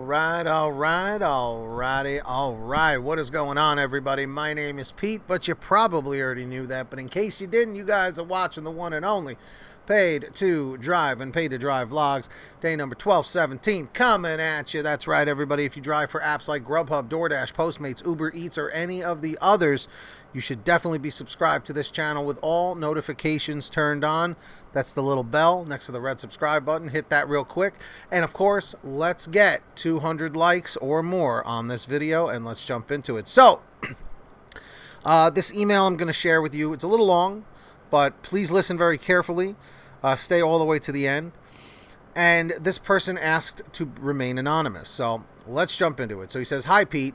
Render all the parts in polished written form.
Alrighty. What is going on, everybody? My name is Pete, but you probably already knew that. But in case you didn't, you guys are watching the one and only Paid to Drive and Paid to Drive Vlogs, day number 1217, coming at you. That's right, everybody. If you drive for apps like GrubHub, DoorDash, Postmates, Uber Eats, or any of the others, you should definitely be subscribed to this channel with all notifications turned on. That's the little bell next to the red subscribe button. Hit that real quick. And of course, let's get 200 likes or more on this video, and let's jump into it. So, this email I'm going to share with you, it's a little long, but please listen very carefully. Stay all the way to the end. And this person asked to remain anonymous. So, let's jump into it. So he says, "Hi, Pete.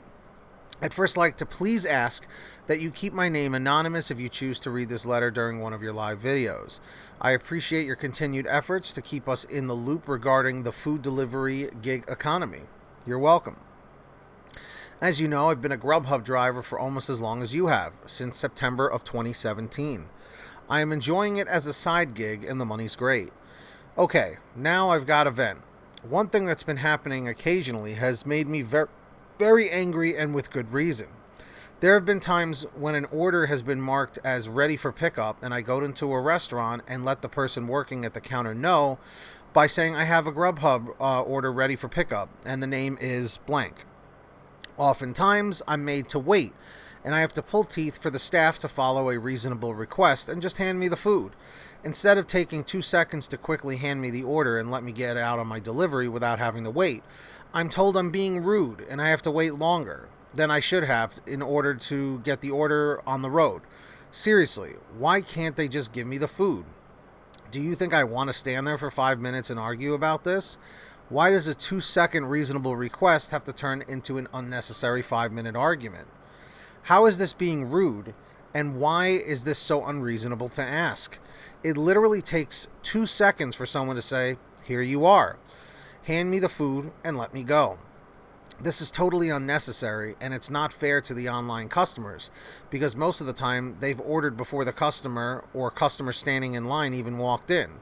I'd first like to please ask that you keep my name anonymous if you choose to read this letter during one of your live videos. I appreciate your continued efforts to keep us in the loop regarding the food delivery gig economy. You're welcome. As you know, I've been a GrubHub driver for almost as long as you have, since September of 2017. I am enjoying it as a side gig and the money's great. Okay, now I've got a vent. One thing that's been happening occasionally has made me very angry, and with good reason. There have been times when an order has been marked as ready for pickup, and I go into a restaurant and let the person working at the counter know by saying I have a GrubHub order ready for pickup, and the name is blank. Oftentimes, I'm made to wait, and I have to pull teeth for the staff to follow a reasonable request and just hand me the food. Instead of taking 2 seconds to quickly hand me the order and let me get out on my delivery without having to wait, I'm told I'm being rude and I have to wait longer than I should have in order to get the order on the road. Seriously, why can't they just give me the food? Do you think I want to stand there for 5 minutes and argue about this? Why does a 2-second reasonable request have to turn into an unnecessary 5-minute argument? How is this being rude, and why is this so unreasonable to ask? It literally takes 2 seconds for someone to say, "Here you are. Hand me the food and let me go." This is totally unnecessary, and it's not fair to the online customers, because most of the time they've ordered before the customer or customer standing in line even walked in.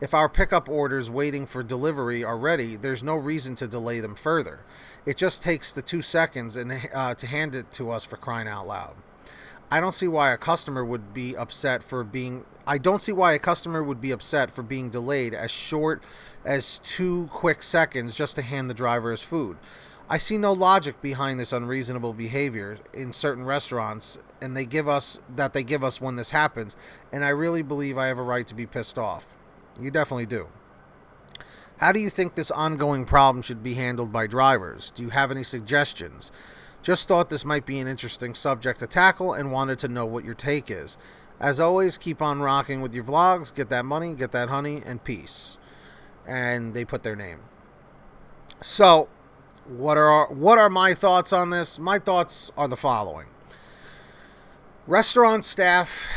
If our pickup orders waiting for delivery are ready, there's no reason to delay them further. It just takes the 2 seconds to hand it to us, for crying out loud. I don't see why a customer would be upset for being delayed as short as 2 quick seconds just to hand the driver his food. I see no logic behind this unreasonable behavior in certain restaurants, and they give us when this happens, and I really believe I have a right to be pissed off. You definitely do. How do you think this ongoing problem should be handled by drivers? Do you have any suggestions? Just thought this might be an interesting subject to tackle and wanted to know what your take is. As always, keep on rocking with your vlogs. Get that money, get that honey, and peace. And they put their name. So, what are my thoughts on this? My thoughts are the following. Restaurant staff,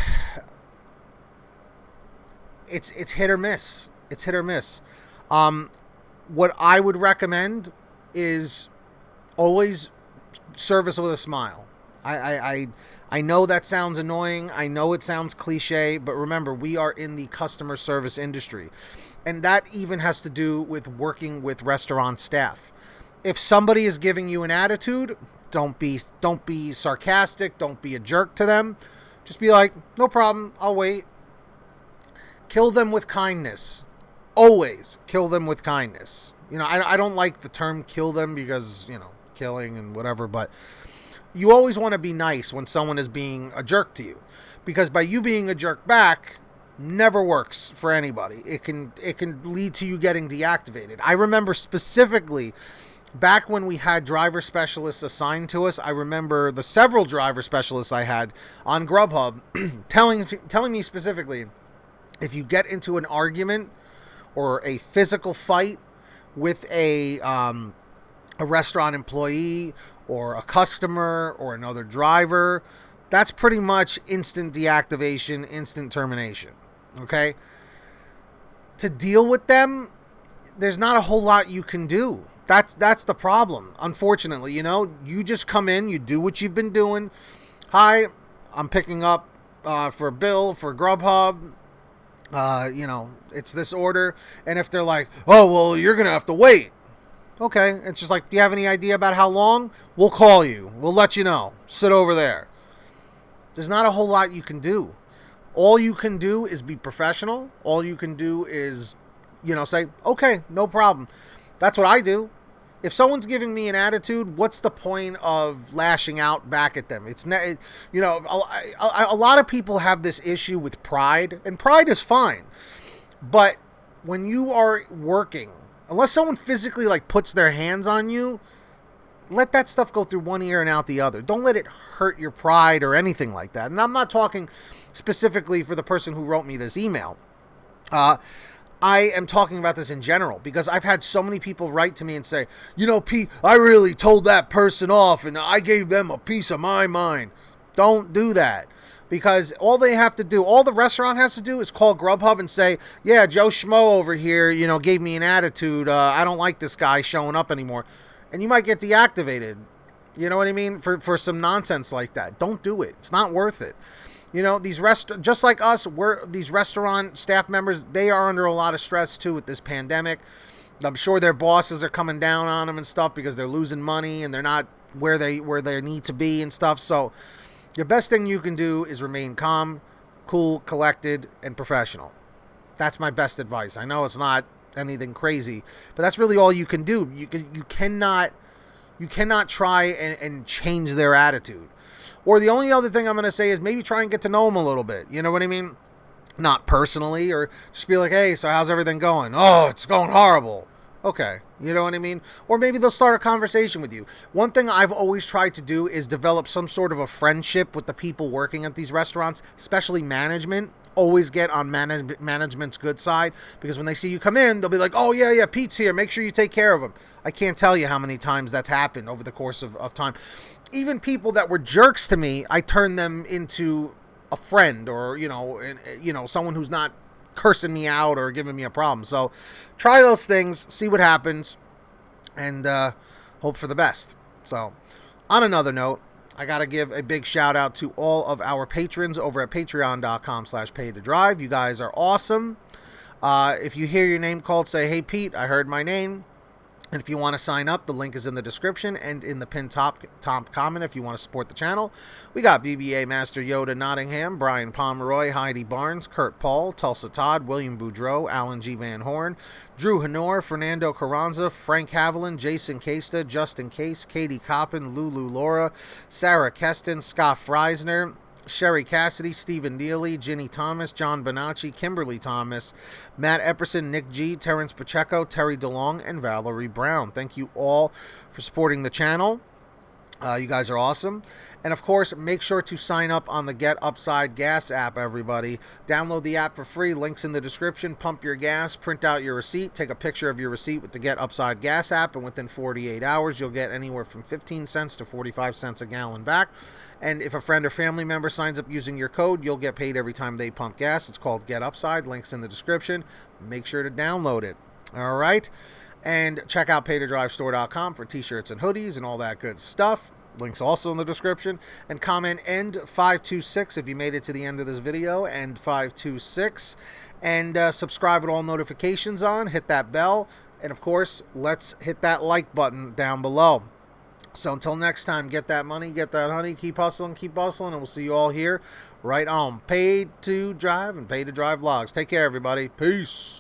it's hit or miss. It's hit or miss. What I would recommend is always service with a smile. I know that sounds annoying. I know it sounds cliche, but remember, we are in the customer service industry, and that even has to do with working with restaurant staff. If somebody is giving you an attitude, don't be sarcastic. Don't be a jerk to them. Just be like, "No problem, I'll wait." Kill them with kindness. Always kill them with kindness. I don't like the term "kill them" because, killing and whatever, but you always want to be nice when someone is being a jerk to you, because by you being a jerk back never works for anybody. It can lead to you getting deactivated. I remember specifically back when we had driver specialists assigned to us, I remember the several driver specialists I had on GrubHub telling me specifically, if you get into an argument or a physical fight with a restaurant employee or a customer or another driver, that's pretty much instant deactivation, instant termination. Okay? To deal with them, there's not a whole lot you can do. That's the problem, unfortunately. You just come in, you do what you've been doing. "Hi, I'm picking up for a bill for GrubHub. It's this order." And if they're like, "Oh, well, you're going to have to wait." Okay. It's just like, do you have any idea about how long? We'll call you. We'll let you know. Sit over there. There's not a whole lot you can do. All you can do is be professional. All you can do is, say, okay, no problem. That's what I do. If someone's giving me an attitude, what's the point of lashing out back at them? It's a lot of people have this issue with pride, and pride is fine. But when you are working, unless someone physically puts their hands on you, let that stuff go through one ear and out the other. Don't let it hurt your pride or anything like that. And I'm not talking specifically for the person who wrote me this email. I am talking about this in general because I've had so many people write to me and say, Pete, I really told that person off and I gave them a piece of my mind. Don't do that, because all they have to do, all the restaurant has to do is call GrubHub and say, yeah, Joe Schmo over here, gave me an attitude. I don't like this guy showing up anymore. And you might get deactivated. You know what I mean? For some nonsense like that. Don't do it. It's not worth it. Just like us, these restaurant staff members, they are under a lot of stress too with this pandemic. I'm sure their bosses are coming down on them and stuff because they're losing money and they're not where they need to be and stuff. So the best thing you can do is remain calm, cool, collected, and professional. That's my best advice. I know it's not anything crazy, but that's really all you can do. You cannot try and change their attitude. Or the only other thing I'm going to say is maybe try and get to know them a little bit. You know what I mean? Not personally, or just be like, hey, so how's everything going? Oh, it's going horrible. Okay. You know what I mean? Or maybe they'll start a conversation with you. One thing I've always tried to do is develop some sort of a friendship with the people working at these restaurants, especially management. Always get on management's good side, because when they see you come in, they'll be like, oh, yeah, Pete's here. Make sure you take care of him. I can't tell you how many times that's happened over the course of time. Even people that were jerks to me, I turned them into a friend or, someone who's not cursing me out or giving me a problem. So try those things, see what happens, and hope for the best. So on another note, I got to give a big shout out to all of our patrons over at patreon.com/paytodrive. You guys are awesome. If you hear your name called, say, hey, Pete, I heard my name. And if you want to sign up, the link is in the description and in the pinned top comment if you want to support the channel. We got BBA Master Yoda Nottingham, Brian Pomeroy, Heidi Barnes, Kurt Paul, Tulsa Todd, William Boudreau, Alan G. Van Horn, Drew Hanor, Fernando Carranza, Frank Haviland, Jason Casta, Justin Case, Katie Coppin, Lulu Laura, Sarah Keston, Scott Freisner, Sherry Cassidy, Stephen Neely, Ginny Thomas, John Bonacci, Kimberly Thomas, Matt Epperson, Nick G, Terrence Pacheco, Terry DeLong, and Valerie Brown. Thank you all for supporting the channel. You guys are awesome. And of course, make sure to sign up on the Get Upside Gas app, everybody. Download the app for free. Links in the description. Pump your gas, print out your receipt, take a picture of your receipt with the Get Upside Gas app, and within 48 hours, you'll get anywhere from 15 cents to 45 cents a gallon back. And if a friend or family member signs up using your code, you'll get paid every time they pump gas. It's called Get Upside. Links in the description. Make sure to download it. All right? And check out paytodrivestore.com for t-shirts and hoodies and all that good stuff. Links also in the description. And comment END526 if you made it to the end of this video. END526. And subscribe with all notifications on. Hit that bell. And of course, let's hit that like button down below. So until next time, get that money, get that honey, keep hustling, keep bustling, and we'll see you all here right on Paid to Drive and Paid to Drive Vlogs. Take care, everybody. Peace.